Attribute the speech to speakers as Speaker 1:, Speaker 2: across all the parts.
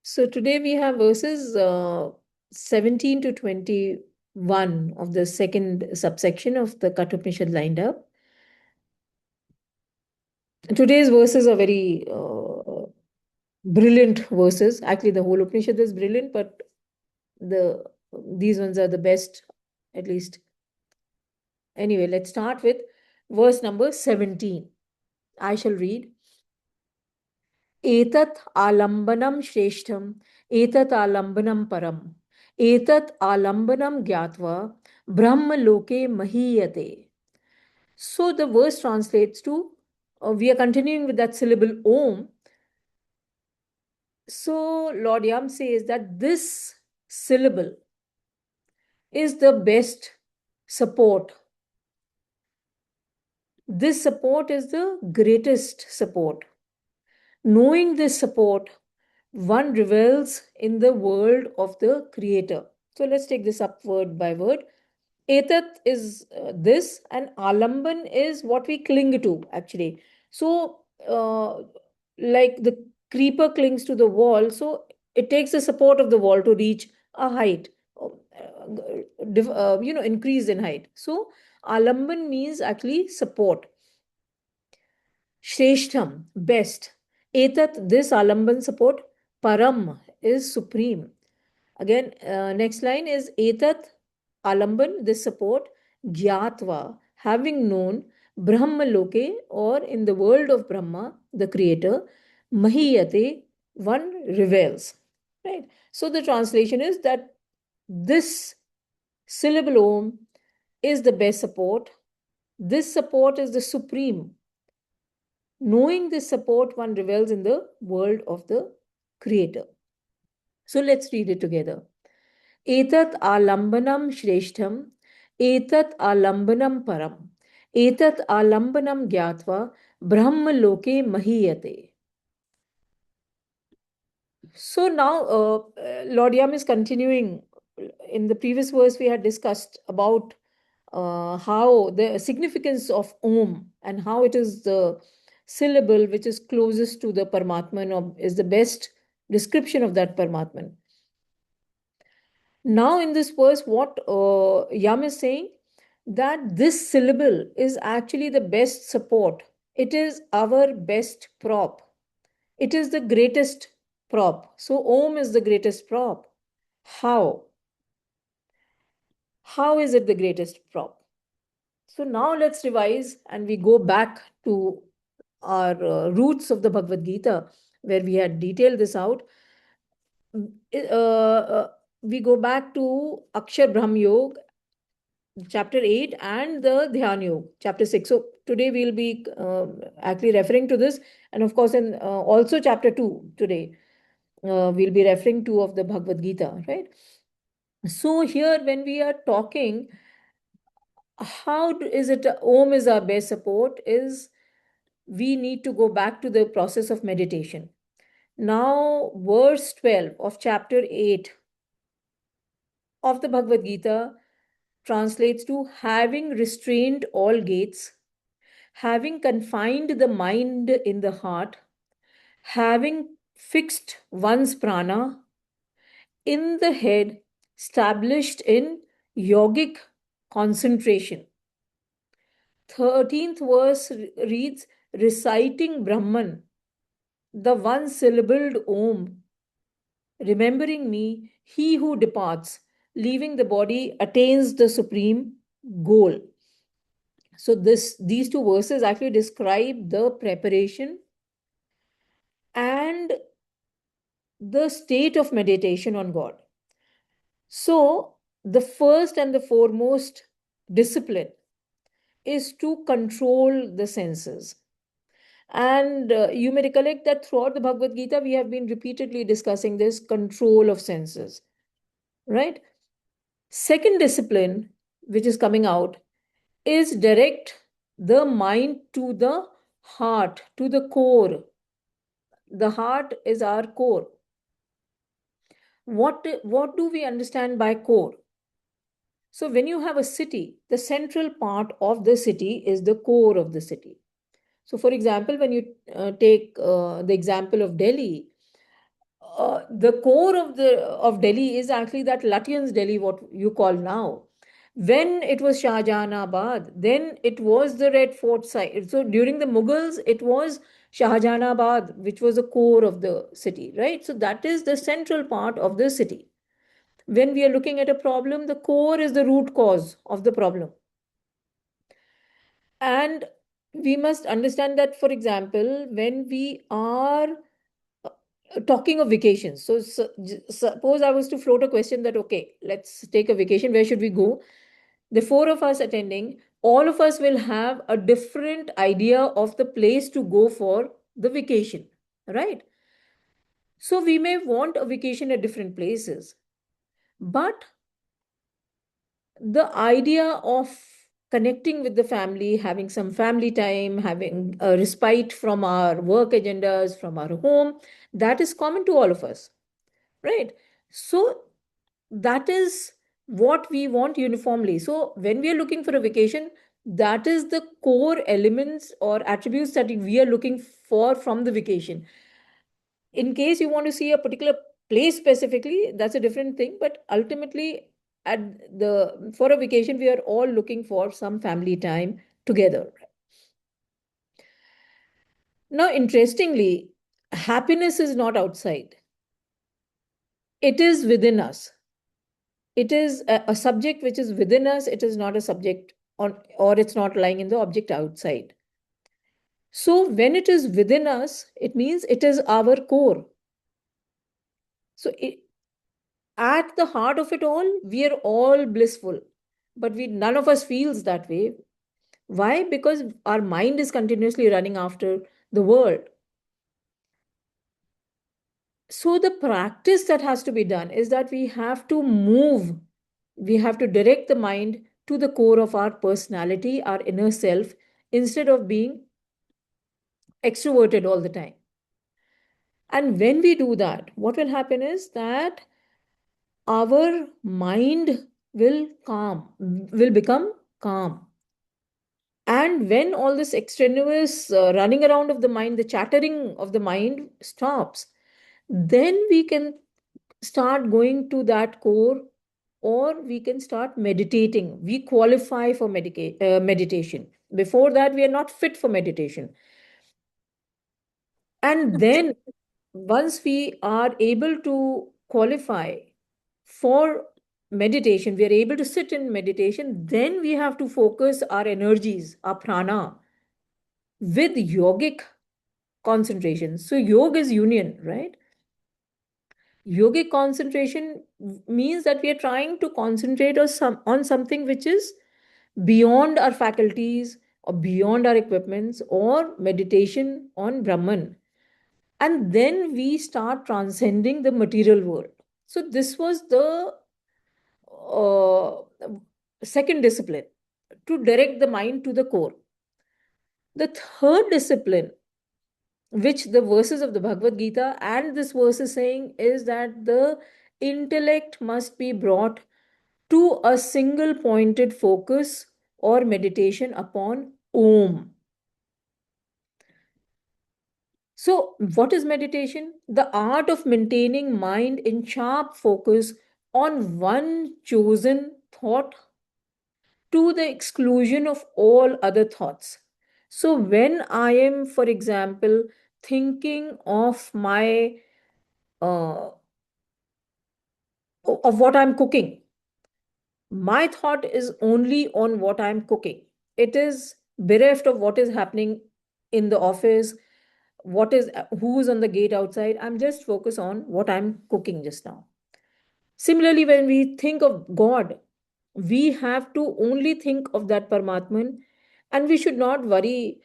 Speaker 1: So today we have verses 17 to 21 of the second subsection of the Kathopanishad lined up. Today's verses are very brilliant verses. Actually, the whole Upanishad is brilliant, but the these ones are the best, at least. Anyway, let's start with verse number 17. I shall read. एतत् आलम्बनं श्रेष्ठम् एतत् आलम्बनं परम् एतत् आलम्बनं ज्ञात्वा ब्रह्मलोके महीयते. So the verse translates to, we are continuing with that syllable Om. So Lord Yam says that this syllable is the best support. This support is the greatest support. Knowing this support, one revels in the world of the Creator. So let's take this up word by word. Etat is this, and alamban is what we cling to, actually. So, like the creeper clings to the wall, so it takes the support of the wall to reach a height, increase in height. So, alamban means actually support. Shreshtham, best. Etat, this alamban support. Param is supreme. Again, next line is etat alamban, this support. Gyatva, having known. Brahma loke, or in the world of Brahma, the creator. Mahiyate, one reveals. Right. So the translation is that this syllable Om is the best support. This support is the supreme. Knowing this support, one revels in the world of the creator. So let's read it together. Etat alambanam shreshtham, etat alambanam param, etat alambanam gyatva, brahma loke mahiyate. So now Lord Yam is continuing. In the previous verse, we had discussed about how the significance of Om and how it is the syllable which is closest to the Paramatman, or is the best description of that Paramatman. Now, in this verse, what Yam is saying, that this syllable is actually the best support. It is our best prop. It is the greatest prop. So, Om is the greatest prop. How? How is it the greatest prop? So, now let's revise and we go back to our roots of the Bhagavad Gita, where we had detailed this out. We go back to Akshar Brahm Yoga, chapter 8, and the Dhyan Yoga, chapter 6. So today we'll be actually referring to this, and of course in also chapter 2 today we'll be referring to of the Bhagavad Gita, right? So here when we are talking, is it Om is our best support, is we need to go back to the process of meditation. Now verse 12 of chapter 8 of the Bhagavad Gita translates to, having restrained all gates, having confined the mind in the heart, having fixed one's prana in the head, established in yogic concentration. 13th verse reads, reciting Brahman, the one syllabled Om, remembering me, he who departs, leaving the body, attains the supreme goal. So these two verses actually describe the preparation and the state of meditation on God. So the first and the foremost discipline is to control the senses. And you may recollect that throughout the Bhagavad Gita, we have been repeatedly discussing this control of senses, right? Second discipline, which is coming out, is direct the mind to the heart, to the core. The heart is our core. What do we understand by core? So when you have a city, the central part of the city is the core of the city. So for example, when you take the example of Delhi, the core of Delhi is actually that Lutyens Delhi, what you call now. When it was Shah Jahanabad, then it was the Red Fort site. So during the Mughals, it was Shah Jahanabad, which was the core of the city, right? So that is the central part of the city. When we are looking at a problem, the core is the root cause of the problem. And we must understand that, for example, when we are talking of vacations, so suppose I was to float a question that, okay, let's take a vacation, where should we go? The four of us attending, all of us will have a different idea of the place to go for the vacation, right? So we may want a vacation at different places, but the idea of connecting with the family, having some family time, having a respite from our work agendas, from our home, that is common to all of us, right? So that is what we want uniformly. So when we are looking for a vacation, that is the core elements or attributes that we are looking for from the vacation. In case you want to see a particular place specifically, that's a different thing, but ultimately at the for a vacation we are all looking for some family time together. Now interestingly, happiness is not outside, it is within us. It is a subject which is within us. It is not a subject on, or it's not lying in the object outside. So when it is within us, it means it is our core. So at the heart of it all, we are all blissful, but we none of us feels that way. Why? Because our mind is continuously running after the world. So the practice that has to be done is that we have to move, we have to direct the mind to the core of our personality, our inner self, instead of being extroverted all the time. And when we do that, what will happen is that our mind will become calm. And when all this extraneous running around of the mind, the chattering of the mind stops, then we can start going to that core, or we can start meditating. We qualify for meditation. Before that, we are not fit for meditation. And then once we are able to qualify for meditation, we are able to sit in meditation, then we have to focus our energies, our prana, with yogic concentration. So, yoga is union, right? Yogic concentration means that we are trying to concentrate on something which is beyond our faculties or beyond our equipments, or meditation on Brahman. And then we start transcending the material world. So, this was the uh, second discipline, to direct the mind to the core. The third discipline, which the verses of the Bhagavad Gita and this verse is saying, is that the intellect must be brought to a single pointed focus or meditation upon Om. So, what is meditation? The art of maintaining mind in sharp focus on one chosen thought to the exclusion of all other thoughts. So, when I am, for example, thinking uh, of what I'm cooking, my thought is only on what I'm cooking. It is bereft of what is happening in the office, what is who's on the gate outside. I'm just focused on what I'm cooking just now. Similarly, when we think of God, we have to only think of that Paramatman, and we should not worry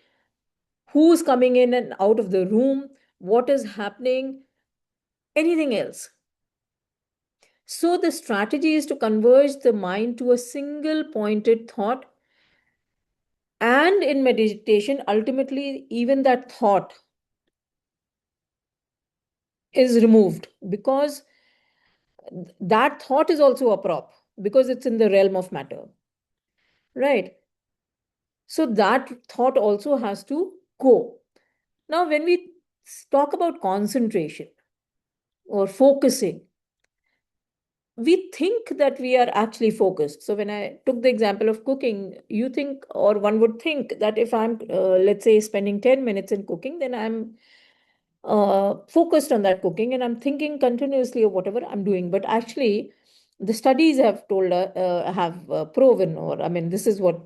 Speaker 1: who's coming in and out of the room, what is happening, anything else. So, the strategy is to converge the mind to a single pointed thought. And in meditation, ultimately, even that thought is removed, because that thought is also a prop, because it's in the realm of matter, right? So, that thought also has to go. Now, when we talk about concentration, or focusing, we think that we are actually focused. So when I took the example of cooking, you think, or one would think that if I'm, let's say, spending 10 minutes in cooking, then I'm focused on that cooking and I'm thinking continuously of whatever I'm doing. But actually, the studies have told, have proven, or I mean, this is what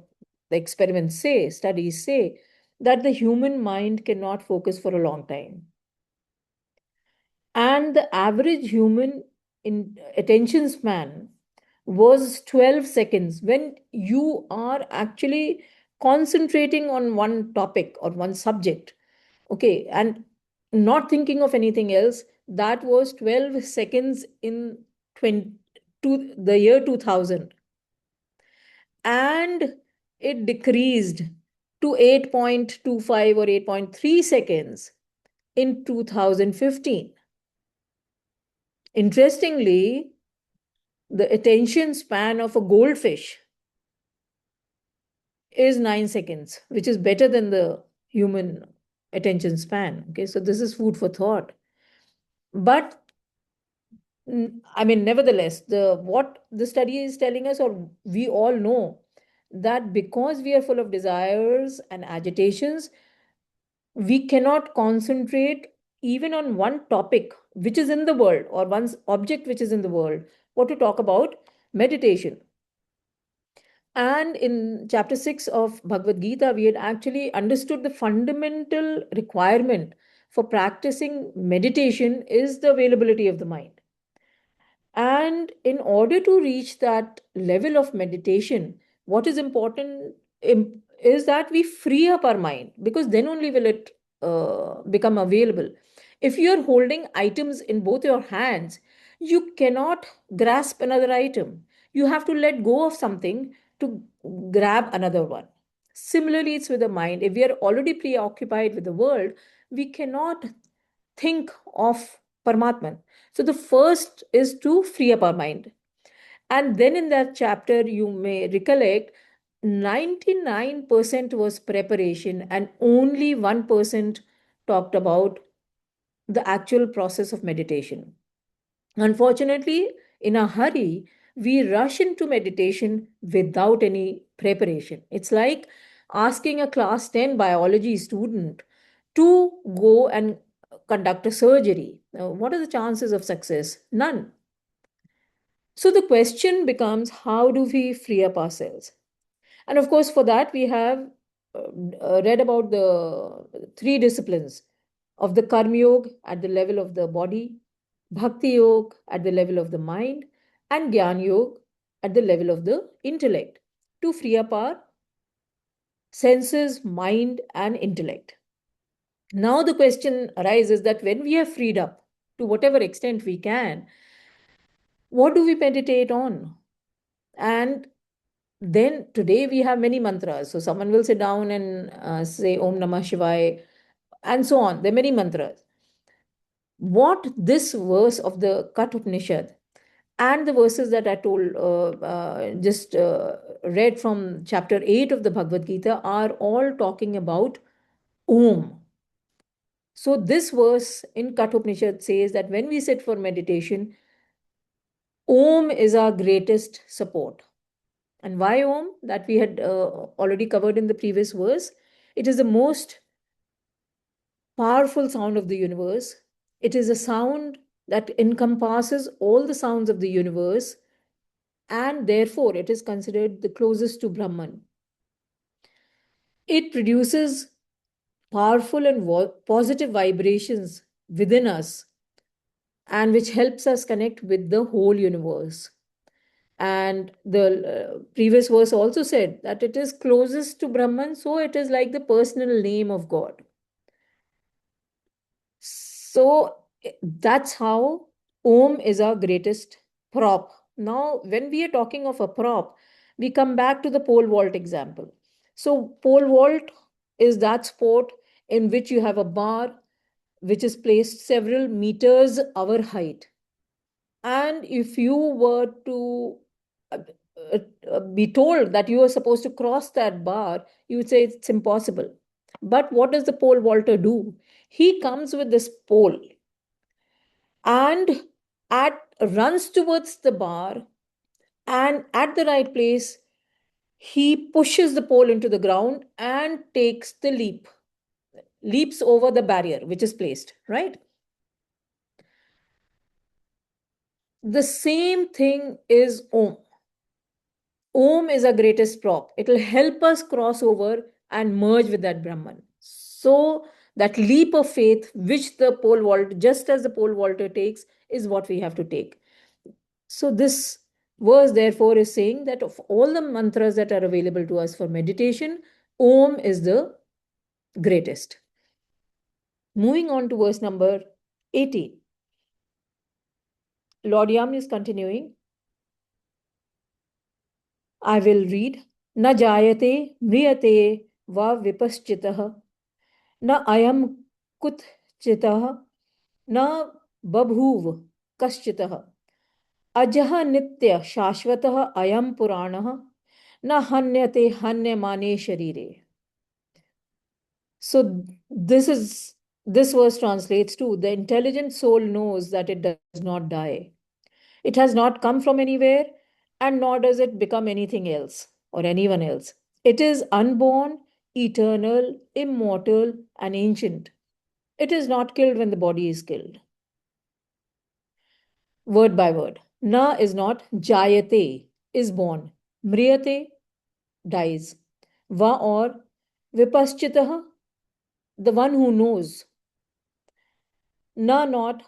Speaker 1: the experiments say, studies say, that the human mind cannot focus for a long time. And the average human in attention span was 12 seconds. When you are actually concentrating on one topic or one subject, okay, and not thinking of anything else, that was 12 seconds in 20, the year 2000, and it decreased to 8.25 or 8.3 seconds in 2015. Interestingly, the attention span of a goldfish is 9 seconds, which is better than the human attention span. Okay, so this is food for thought. But I mean, nevertheless, the what the study is telling us, or we all know, that because we are full of desires and agitations, we cannot concentrate even on one topic which is in the world, or one object which is in the world. What to talk about meditation? And in chapter 6 of Bhagavad Gita, we had actually understood the fundamental requirement for practicing meditation is the availability of the mind. And in order to reach that level of meditation, what is important is that we free up our mind, because then only will it become available. If you're holding items in both your hands, you cannot grasp another item. You have to let go of something to grab another one. Similarly, it's with the mind. If we are already preoccupied with the world, we cannot think of Paramatman. So the first is to free up our mind. And then in that chapter, you may recollect, 99% was preparation and only 1% talked about the actual process of meditation. Unfortunately, in a hurry, we rush into meditation without any preparation. It's like asking a class 10 biology student to go and conduct a surgery. Now, what are the chances of success? None. So the question becomes, how do we free up ourselves? And of course, for that, we have read about the three disciplines of the Karma Yoga at the level of the body, Bhakti Yoga at the level of the mind, and Gyan Yoga at the level of the intellect, to free up our senses, mind, and intellect. Now, the question arises that when we are freed up to whatever extent we can, what do we meditate on? And then today we have many mantras. So someone will sit down and say Om Namah Shivaya and so on. There are many mantras. What this verse of the Kathopanishad and the verses that I told, just read from chapter 8 of the Bhagavad Gita, are all talking about Om. So this verse in Kathopanishad says that when we sit for meditation, Om is our greatest support. And why Om? That we had already covered in the previous verse. It is the most powerful sound of the universe. It is a sound that encompasses all the sounds of the universe, and therefore it is considered the closest to Brahman. It produces powerful and positive vibrations within us, and which helps us connect with the whole universe. And the previous verse also said that it is closest to Brahman, so it is like the personal name of God. So that's how Om is our greatest prop. Now, when we are talking of a prop, we come back to the pole vault example. So, pole vault is that sport in which you have a bar which is placed several meters our height. And if you were to uh, be told that you are supposed to cross that bar, you would say it's impossible. But what does the pole vaulter do? He comes with this pole and at runs towards the bar, and at the right place he pushes the pole into the ground and takes the leaps over the barrier which is placed, right? The same thing is Om. Om is our greatest prop. It will help us cross over and merge with that Brahman. So, that leap of faith, which the pole vault, just as the pole vaulter takes, is what we have to take. So, this verse, therefore, is saying that of all the mantras that are available to us for meditation, Om is the greatest. Moving on to verse number 18. Lord Yam is continuing. I will read. न जायते म्रियते वा विपश्चितः न अयं कुतचितः न बभूव कश्चितः अजः नित्य शाश्वतः अयं पुराणः न हन्यते हन्यमाने शरीरे. So this verse translates to the intelligent soul knows that it does not die. It has not come from anywhere, and nor does it become anything else or anyone else. It is unborn, eternal, immortal, and ancient. It is not killed when the body is killed. Word by word. Na is not jayate, is born. Mriyate, dies. Va or vipaschitah, the one who knows. Na not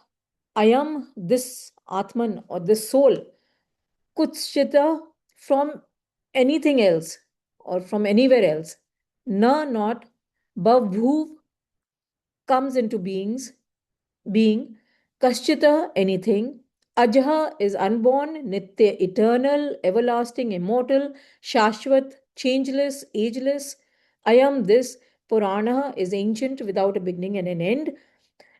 Speaker 1: ayam, this Atman or this soul. Kutschita, from anything else or from anywhere else. Na not bhavbhuv, comes into being. Kaschita, anything. Ajaha is unborn, nitya, eternal, everlasting, immortal, shashvat, changeless, ageless. Ayam, this. Purana is ancient, without a beginning and an end.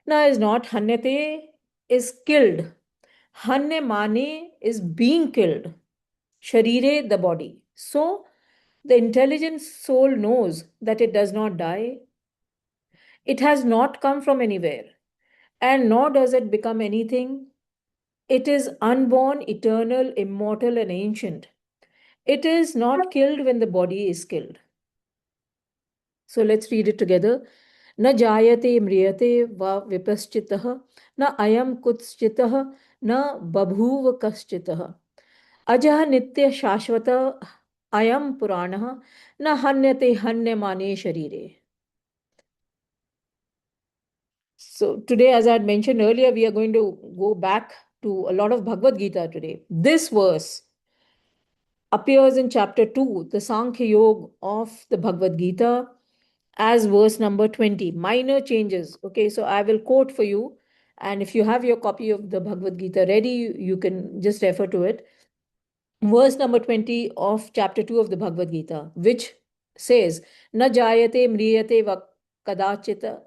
Speaker 1: Na is not. Hanyate is killed. Hanya mane is being killed. Sharire, the body. So, the intelligent soul knows that it does not die. It has not come from anywhere, and nor does it become anything. It is unborn, eternal, immortal, and ancient. It is not killed when the body is killed. So let's read it together. न जायते म्रियते वा विपश्चितः न अयं कुत्सितः न बभूव कश्चितः अजः नित्य शाश्वत अयं पुराणः न हन्यते हन्यमाने शरीरे. So today, as I had mentioned earlier, we are going to go back to a lot of Bhagavad Gita today. This verse appears in chapter 2, the Sankhya Yoga of the Bhagavad Gita, as verse number 20. Minor changes. Okay, so I will quote for you. And if you have your copy of the Bhagavad Gita ready, you can just refer to it. Verse number 20 of chapter 2 of the Bhagavad Gita, which says, Na jayate mriyate va kadachita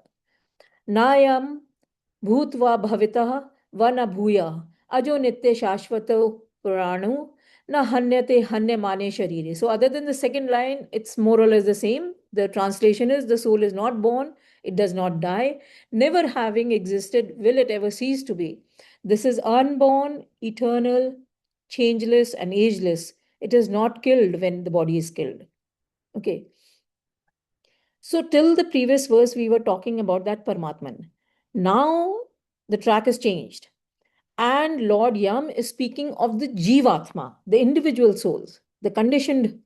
Speaker 1: nayam भूत्वा भवितः व न भूयः अजो नित्य शाश्वत पुराणो न हन्यते हन्यमाने शरीरे. So other than the second line, it's more or less the same. The translation is the soul is not born, it does not die, never having existed will it ever cease to be. This is unborn, eternal, changeless, and ageless. It is not killed when the body is killed. Okay. So till the previous verse, we were talking about that Paramatman. Now the track has changed. And Lord Yam is speaking of the Jivatma, the individual souls, the conditioned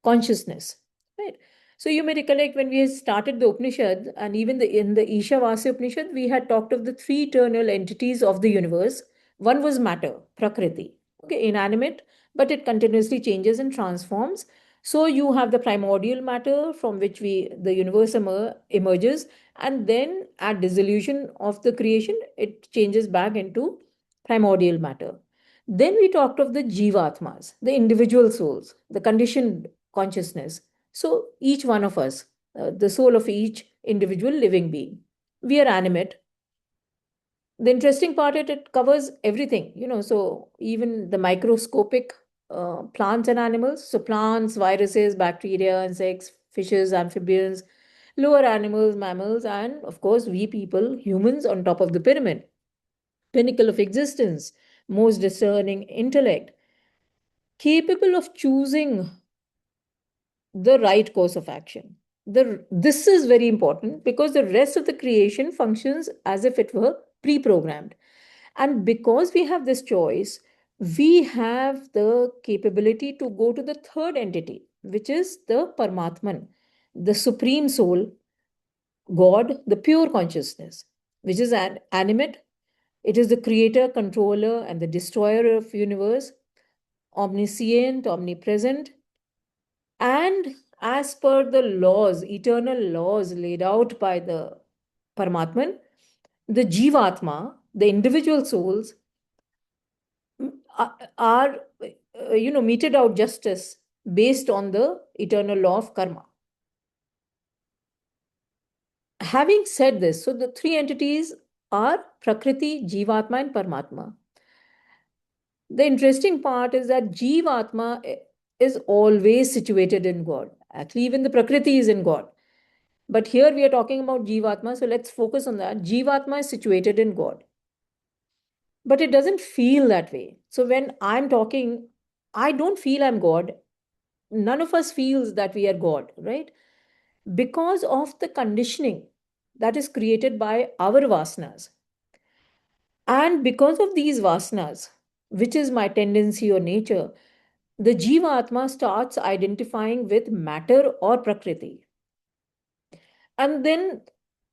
Speaker 1: consciousness. Right. So you may recollect when we started the Upanishad, and even in the Ishavasya Upanishad, we had talked of the three eternal entities of the universe. One was matter, Prakriti, okay, inanimate, but it continuously changes and transforms. So you have the primordial matter from which the universe emerges, and then at dissolution of the creation, it changes back into primordial matter. Then we talked of the Jivatmas, the individual souls, the conditioned consciousness. So each one of us, the soul of each individual living being, we are animate. The interesting part it covers everything, so even the microscopic plants and animals. So plants, viruses, bacteria, insects, fishes, amphibians, lower animals, mammals, and of course we people, humans on top of the pyramid. pinnacle of existence, most discerning intellect, capable of choosing the right course of action. This is very important because the rest of the creation functions as if it were pre programmed. And because we have this choice, we have the capability to go to the third entity, which is the Paramatman, the Supreme Soul, God, the pure consciousness, which is an animate. It is the creator, controller, and the destroyer of universe, omniscient, omnipresent, and as per the laws, eternal laws laid out by the Paramatman, the Jivatma, the individual souls, are meted out justice based on the eternal law of karma. Having said this, so the three entities are Prakriti, Jivatma, and Paramatma. The interesting part is that Jivatma is always situated in God. Actually, even the Prakriti is in God. But here we are talking about Jivatma, so let's focus on that. Jivatma is situated in God. But it doesn't feel that way. So when I'm talking, I don't feel I'm God. None of us feels that we are God, right? Because of the conditioning that is created by our vasanas. And because of these vasanas, which is my tendency or nature, the Jiva Atma starts identifying with matter or Prakriti. And then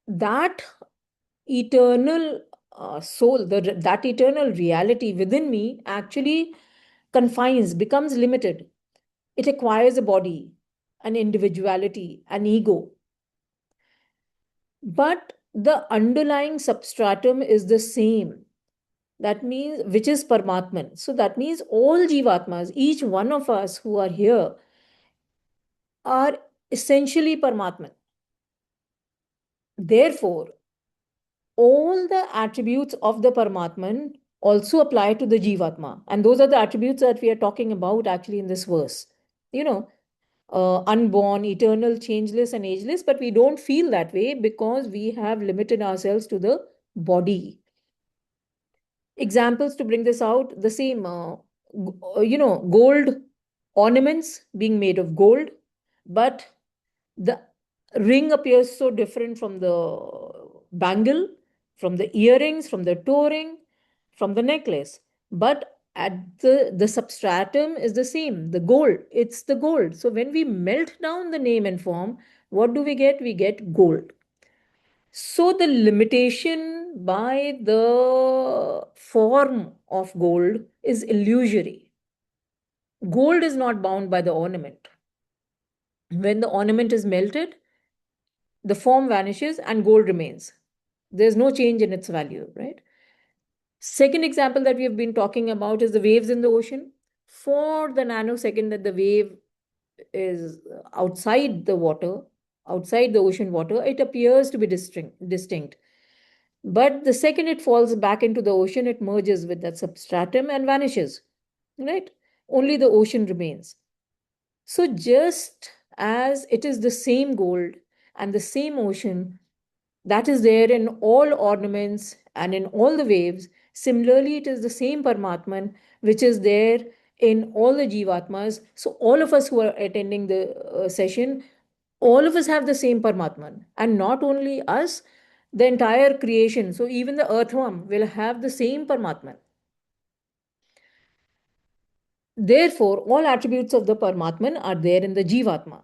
Speaker 1: that eternal soul, that eternal reality within me actually confines, becomes limited. It acquires a body, an individuality, an ego. But the underlying substratum is the same. That means, which is Paramatman. So that means all Jivatmas, each one of us who are here, are essentially Paramatman. Therefore, all the attributes of the Paramatman also apply to the Jivatma. And those are the attributes that we are talking about actually in this verse. You know, unborn, eternal, changeless, and ageless, but we don't feel that way because we have limited ourselves to the body. Examples to bring this out, the same, gold ornaments being made of gold, but the ring appears so different from the bangle, from the earrings, from the toe ring, from the necklace. But at the substratum is the same, the gold. It's the gold. So when we melt down the name and form, what do we get? We get gold. So the limitation by the form of gold is illusory. Gold is not bound by the ornament. When the ornament is melted, the form vanishes and gold remains. There's no change in its value, right? Second example that we have been talking about is the waves in the ocean. For the nanosecond that the wave is outside the water, outside the ocean water, it appears to be distinct. But the second it falls back into the ocean, it merges with that substratum and vanishes, right? Only the ocean remains. So, just as it is the same gold and the same ocean that is there in all ornaments and in all the waves, similarly, it is the same Paramatman which is there in all the Jivatmas. So, all of us who are attending the session, all of us have the same Paramatman. And not only us, the entire creation. So, even the earthworm will have the same Paramatman. Therefore, all attributes of the Paramatman are there in the Jivatma.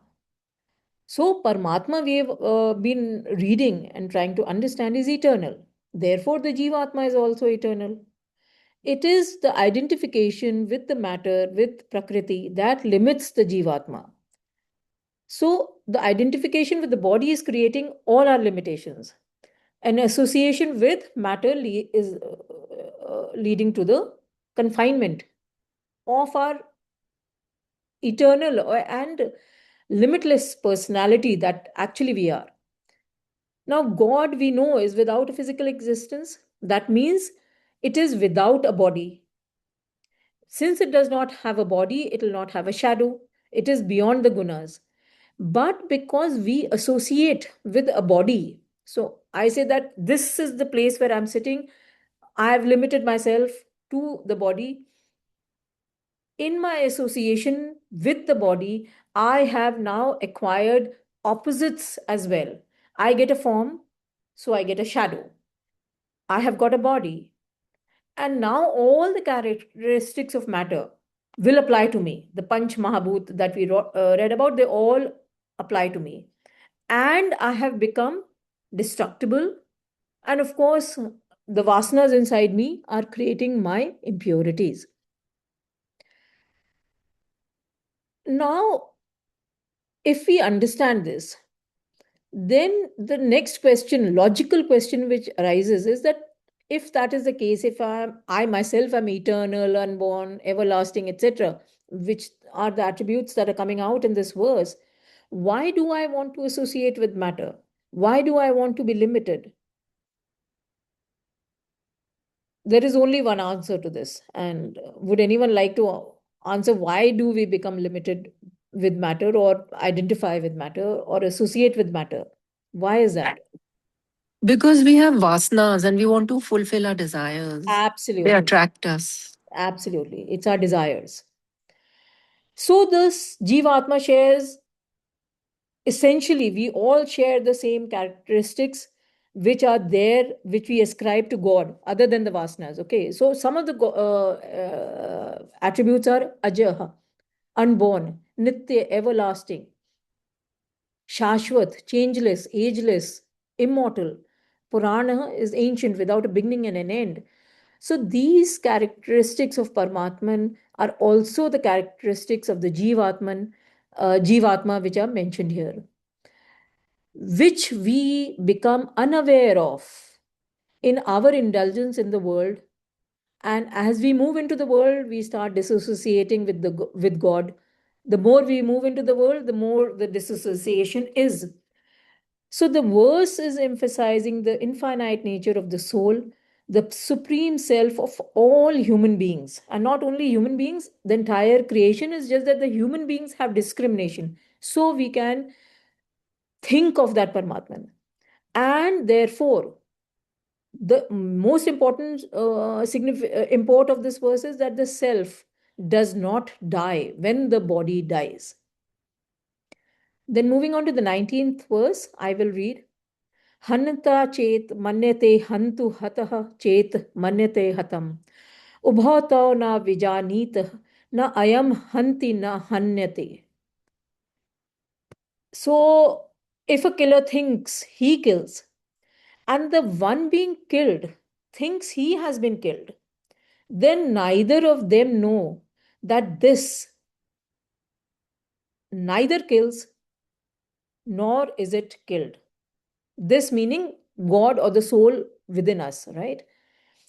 Speaker 1: So, Paramatma we have been reading and trying to understand is eternal. Therefore, the Jivatma is also eternal. It is the identification with the matter, with Prakriti, that limits the Jivatma. So, the identification with the body is creating all our limitations. An association with matter is leading to the confinement of our eternal and limitless personality that actually we are. Now, God, we know, is without a physical existence. That means it is without a body. Since it does not have a body, it will not have a shadow. It is beyond the gunas. But because we associate with a body, so I say that this is the place where I'm sitting. I have limited myself to the body. In my association with the body, I have now acquired opposites as well. I get a form, so I get a shadow. I have got a body. And now all the characteristics of matter will apply to me. The Panch Mahabhut that we read about, they all apply to me. And I have become destructible. And of course, the vasanas inside me are creating my impurities. Now, if we understand this, then the next question, logical question which arises is that if that is the case, if I myself am eternal, unborn, everlasting, etc., which are the attributes that are coming out in this verse, why do I want to associate with matter? Why do I want to be limited? There is only one answer to this. And would anyone like to answer why do we become limited with matter or identify with matter or associate with matter? Why is that?
Speaker 2: Because we have vasanas and we want to fulfill our desires. They
Speaker 1: Absolutely.
Speaker 2: attract us.
Speaker 1: Absolutely. It's our desires. So this Jivatma shares, essentially, we all share the same characteristics which are there, which we ascribe to God, other than the Vasanas. Okay. So some of the attributes are Ajaha, unborn, Nitya, everlasting, Shashwat, changeless, ageless, immortal. Purana is ancient, without a beginning and an end. So these characteristics of Paramatman are also the characteristics of the Jivatma, which are mentioned here, which we become unaware of in our indulgence in the world. And as we move into the world, we start disassociating with God. The more we move into the world, the more the disassociation is. So the verse is emphasizing the infinite nature of the soul, the supreme self of all human beings. And not only human beings, the entire creation is just that the human beings have discrimination. So we can think of that Paramatman. And therefore, the most important import of this verse is that the self does not die when the body dies. Then moving on to the 19th verse, I will read. हन्ता चेत मन्यते हन्तु हतः चेत मन्यते हतम उभौतो न विजानीत न अयम हन्ति न हन्यते. So if a killer thinks he kills and the one being killed thinks he has been killed, then neither of them know that this neither kills nor is it killed. This meaning God or the soul within us, right?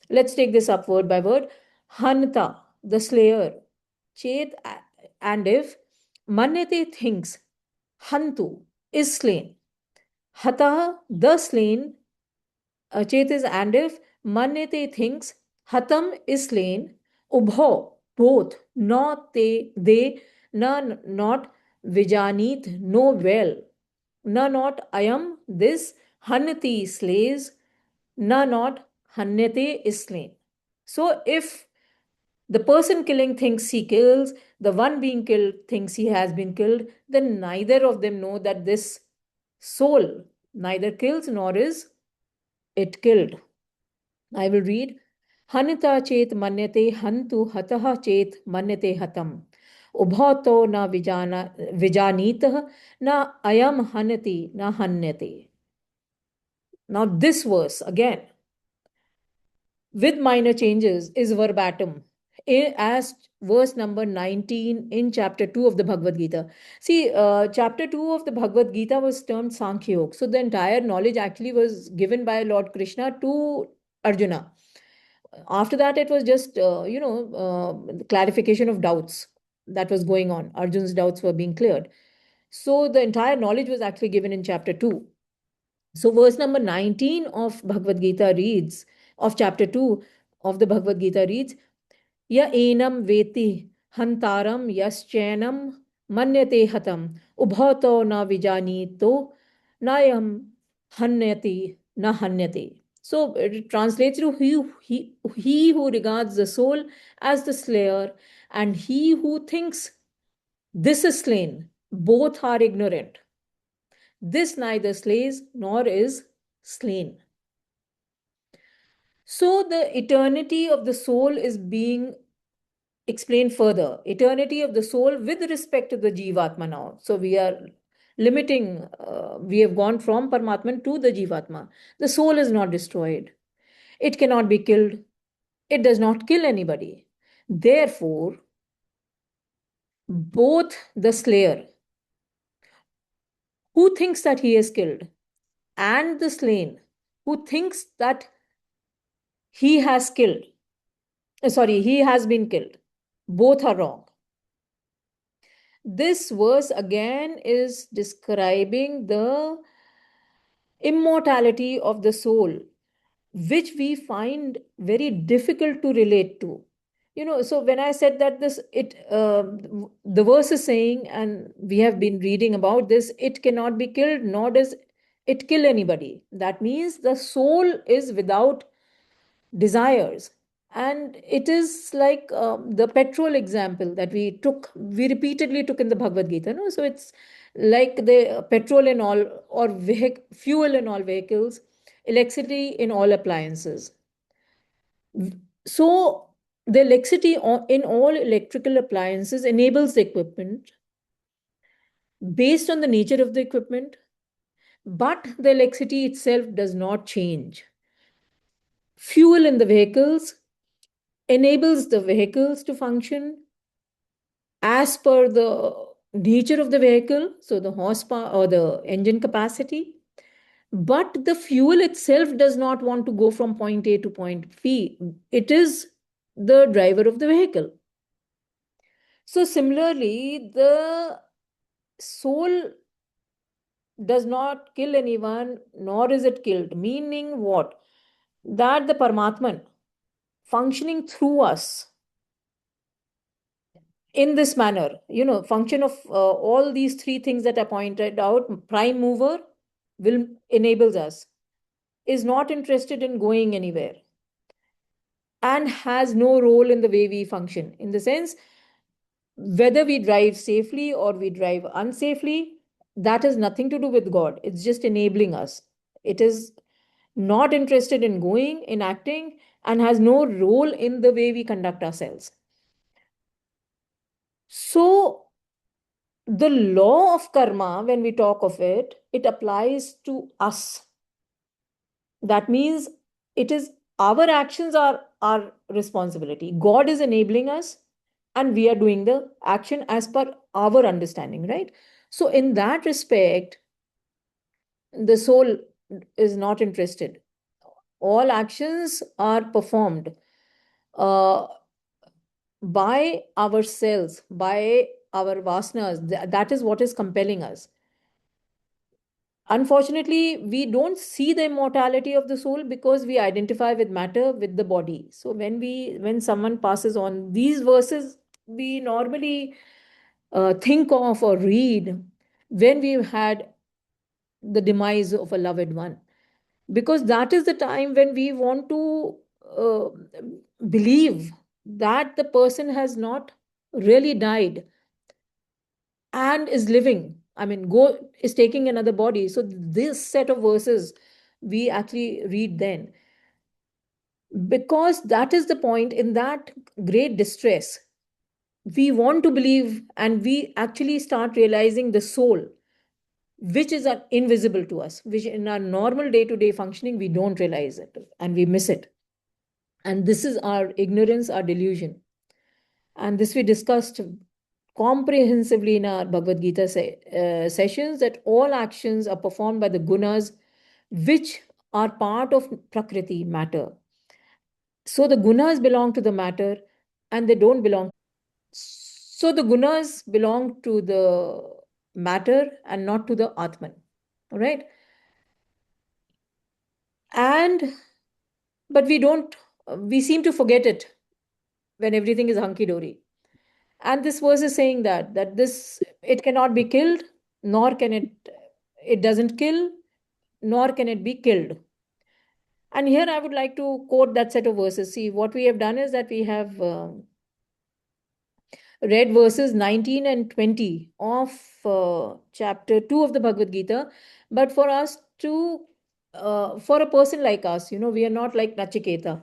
Speaker 1: Let's take this up word by word. Hanta, the slayer. Chet, and if. Manyate thinks. Hantu is slain. Hata, the slain. Chet is and if. Manyate thinks. Hatam is slain. Ubho, both. Not they, na not. Vijanit, know well. Na not ayam, this. Hanati slays. Na not hanyate is slain. So if the person killing thinks he kills, the one being killed thinks he has been killed, then neither of them know that this soul neither kills nor is it killed. I will read. Hanita chet manyate hantu hataha chet manyate hatam. Ubhato na vijanitah na ayam hanati na hanyate. Now this verse again with minor changes is verbatim as verse number 19 in chapter 2 of the Bhagavad Gita. See, chapter 2 of the Bhagavad Gita was termed Sankhya Yoga. So the entire knowledge actually was given by Lord Krishna to Arjuna. After that, it was just, clarification of doubts that was going on. Arjun's doubts were being cleared. So the entire knowledge was actually given in chapter 2. So, verse number 19 of Bhagavad Gita reads, of chapter 2 of the Bhagavad Gita reads, Ya enam veti hantaram yaschenam manyate hatam ubhato na vijanito nayam hanyati na hanyate. So it translates to he who regards the soul as the slayer, and he who thinks this is slain, both are ignorant. This neither slays nor is slain. So the eternity of the soul is being explained further. Eternity of the soul with respect to the Jivatma now. So we are limiting, we have gone from Paramatman to the Jivatma. The soul is not destroyed, it cannot be killed, it does not kill anybody. Therefore, both the slayer who thinks that he is killed and the slain who thinks that he has killed, he has been killed, both are wrong. This verse again is describing the immortality of the soul, which we find very difficult to relate to. So when I said that the verse is saying, and we have been reading about this, it cannot be killed, nor does it kill anybody. That means the soul is without desires. And it is like the petrol example that we repeatedly took in the Bhagavad Gita. No? So it's like the petrol in all, or fuel in all vehicles, electricity in all appliances. So the electricity in all electrical appliances enables the equipment based on the nature of the equipment, but the electricity itself does not change. Fuel in the vehicles enables the vehicles to function as per the nature of the vehicle, so the horsepower or the engine capacity. But the fuel itself does not want to go from point A to point B. It is the driver of the vehicle. So, similarly, the soul does not kill anyone, nor is it killed. Meaning what? That the Paramatman functioning through us in this manner, function of all these three things that I pointed out, prime mover will enables us, is not interested in going anywhere and has no role in the way we function. In the sense, whether we drive safely or we drive unsafely, that has nothing to do with God. It's just enabling us. It is not interested in going, in acting, and has no role in the way we conduct ourselves. So, the law of karma, when we talk of it, it applies to us. That means it is our actions are our responsibility. God is enabling us, and we are doing the action as per our understanding, right? So, in that respect, the soul is not interested. All actions are performed uh, by ourselves, by our vasanas. That is what is compelling us. Unfortunately, we don't see the immortality of the soul because we identify with matter, with the body. So when someone passes on these verses, we normally think of or read when we've had the demise of a loved one, because that is the time when we want to uh, believe that the person has not really died and is living. I mean, go is taking another body. So this set of verses we actually read then, because that is the point. In that great distress, we want to believe, and we actually start realizing the soul, which is invisible to us, which in our normal day to day functioning we don't realize it and we miss it. And this is our ignorance, our delusion. And this we discussed comprehensively in our Bhagavad Gita sessions, that all actions are performed by the gunas, which are part of Prakriti, matter. So the gunas belong to the matter and they don't belong. So the gunas belong to the matter and not to the Atman. All right. And, but we don't, we seem to forget it when everything is hunky dory. And this verse is saying that this, it cannot be killed, nor can it doesn't kill, nor can it be killed. And here I would like to quote that set of verses. See, what we have done is that we have read verses 19 and 20 of chapter 2 of the Bhagavad Gita. But for us to, for a person like us, we are not like Nachiketa.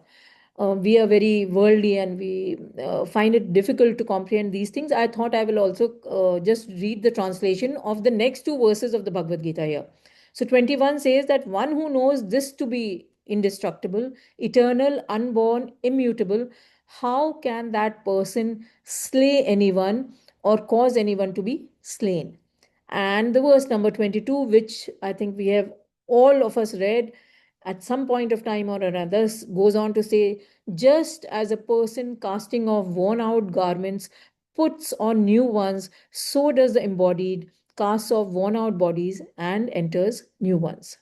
Speaker 1: We are very worldly and we find it difficult to comprehend these things. I thought I will also just read the translation of the next two verses of the Bhagavad Gita here. So 21 says that one who knows this to be indestructible, eternal, unborn, immutable, how can that person slay anyone or cause anyone to be slain? And the verse number 22, which I think we have all of us read at some point of time or another, goes on to say, just as a person casting off worn out garments puts on new ones, so does the embodied casts off worn out bodies and enters new ones.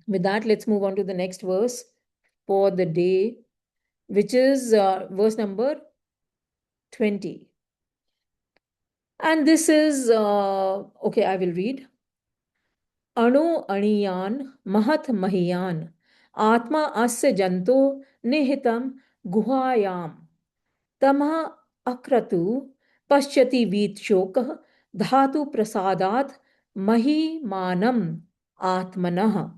Speaker 1: With that, let's move on to the next verse for the day, which is verse number 20. And this is, okay, I will read. अणु अणियान महत महियान आत्मा अस्य जंतो निहितम गुहायाम तमः अक्रतु पश्यति वीत शोकः धातु प्रसादात् महिमानम आत्मनः.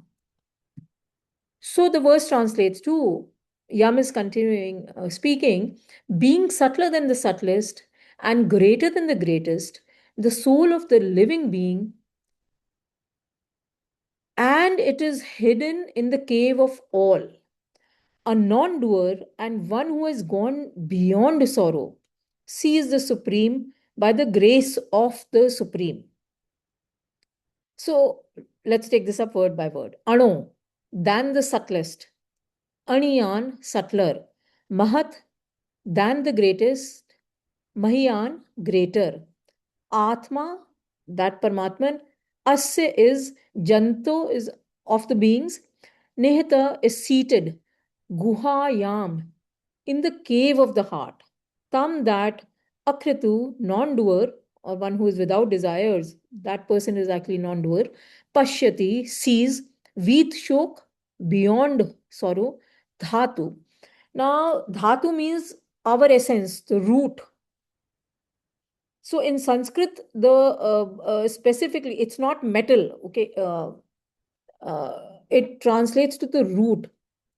Speaker 1: So the verse translates to, Yam is continuing speaking, being subtler than the subtlest and greater than the greatest, the soul of the living being, and it is hidden in the cave of all. A non doer and one who has gone beyond sorrow sees the Supreme by the grace of the Supreme. So let's take this up word by word. Ano, than the subtlest. Aniyan, subtler. Mahat, than the greatest. Mahiyan, greater. Atma, that Paramatman. Asya is, Janto is of the beings. Nihita is seated. Guhayam, in the cave of the heart. Tam, that. Akritu, non-doer, or one who is without desires, that person is actually non-doer. Pashyati, sees. Vit shok, beyond sorrow. Dhatu. Now, dhatu means our essence, the root. So in Sanskrit, the specifically, it's not metal. Okay, it translates to the root.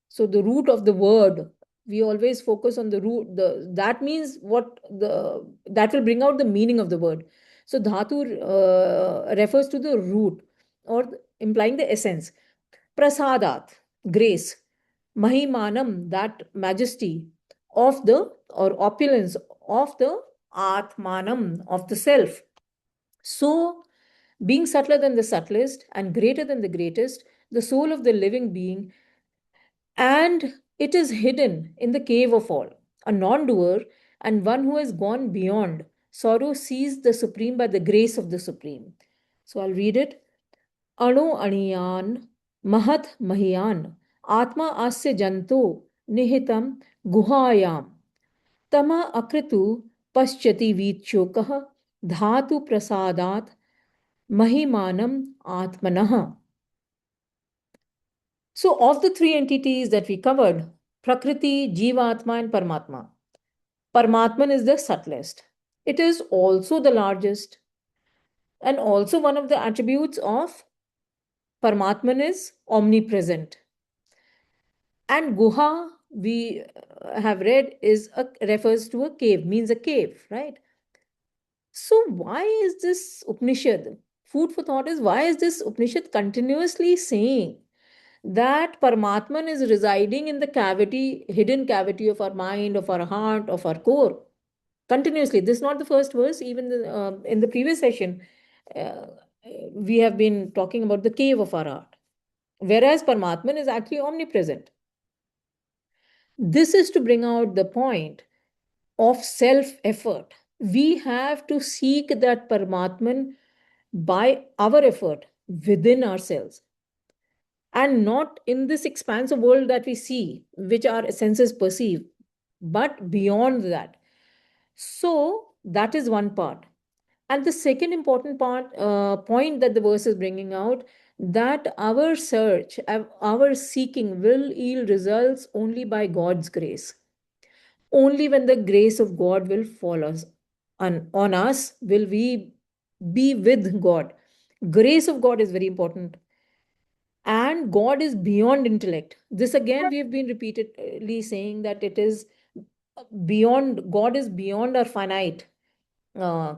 Speaker 1: So the root of the word, we always focus on the root. That means what the that will bring out the meaning of the word. So dhatu refers to the root or implying the essence. Prasadat, grace. Mahimanam, that majesty of the or opulence of the Atmanam, of the self. So, being subtler than the subtlest and greater than the greatest, the soul of the living being, and it is hidden in the cave of all. A non doer and one who has gone beyond sorrow sees the Supreme by the grace of the Supreme. So, I'll read it. Anu Aniyan Mahat Mahiyan Atma Asya Janto Nihitam Guhayam Tama Akritu Paschati Vitchokah Dhatu Prasadat Mahimanam Atmanaha. So, of the three entities that we covered, Prakriti, Jivatma, and Paramatma, Paramatman is the subtlest. It is also the largest, and also one of the attributes of Paramatman is omnipresent. And Guha, we have read, refers to a cave, means a cave, right? So, why is this Upanishad? Food for thought is, why is this Upanishad continuously saying that Paramatman is residing in the cavity, hidden cavity of our mind, of our heart, of our core? Continuously. This is not the first verse. Even in the previous session, uh, we have been talking about the cave of our heart. Whereas Paramatman is actually omnipresent. This is to bring out the point of self effort. We have to seek that Paramatman by our effort within ourselves and not in this expansive world that we see, which our senses perceive, but beyond that. So, that is one part. And the second important point that the verse is bringing out, that our search, our seeking will yield results only by God's grace. Only when the grace of God will fall us, on us will we be with God. Grace of God is very important. And God is beyond intellect. This again, we have been repeatedly saying that it is beyond, God is beyond our finite uh,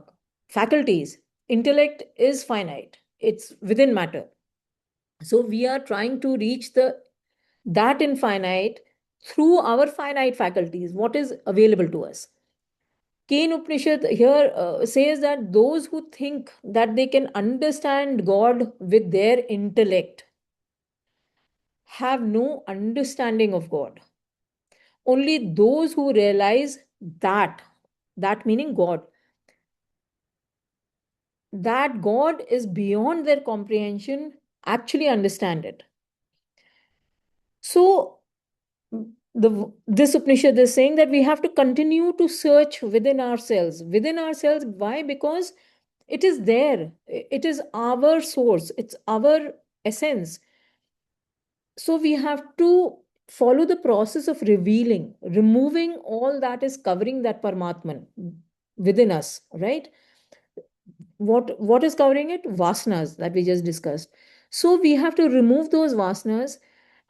Speaker 1: faculties. Intellect is finite, it's within matter. So we are trying to reach the that infinite through our finite faculties, what is available to us. Kain Upanishad here says that those who think that they can understand God with their intellect have no understanding of God. Only those who realize that meaning God, that God is beyond their comprehension, actually understand it. So this Upanishad is saying that we have to continue to search within ourselves. Within ourselves, why? Because it is there. It is our source. It's our essence. So we have to follow the process of revealing, removing all that is covering that Paramatman within us, right? What is covering it? Vasanas that we just discussed. So we have to remove those vasanas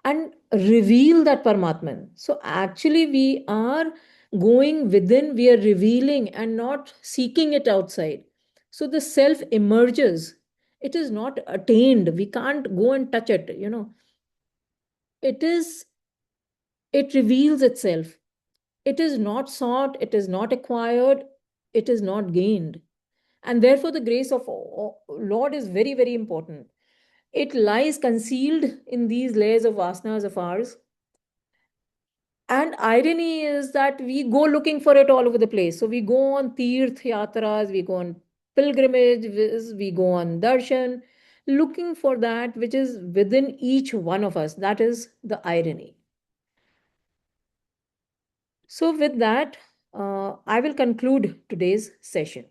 Speaker 1: and reveal that Paramatman. So actually, we are going within, we are revealing and not seeking it outside. So the self emerges. It is not attained. We can't go and touch it, It is, it reveals itself. It is not sought, it is not acquired, it is not gained. And therefore, the grace of Lord is very, very important. It lies concealed in these layers of vasanas of ours. And irony is that we go looking for it all over the place. So we go on tirth yatras, we go on pilgrimages, we go on darshan, looking for that which is within each one of us. That is the irony. So, with that, I will conclude today's session.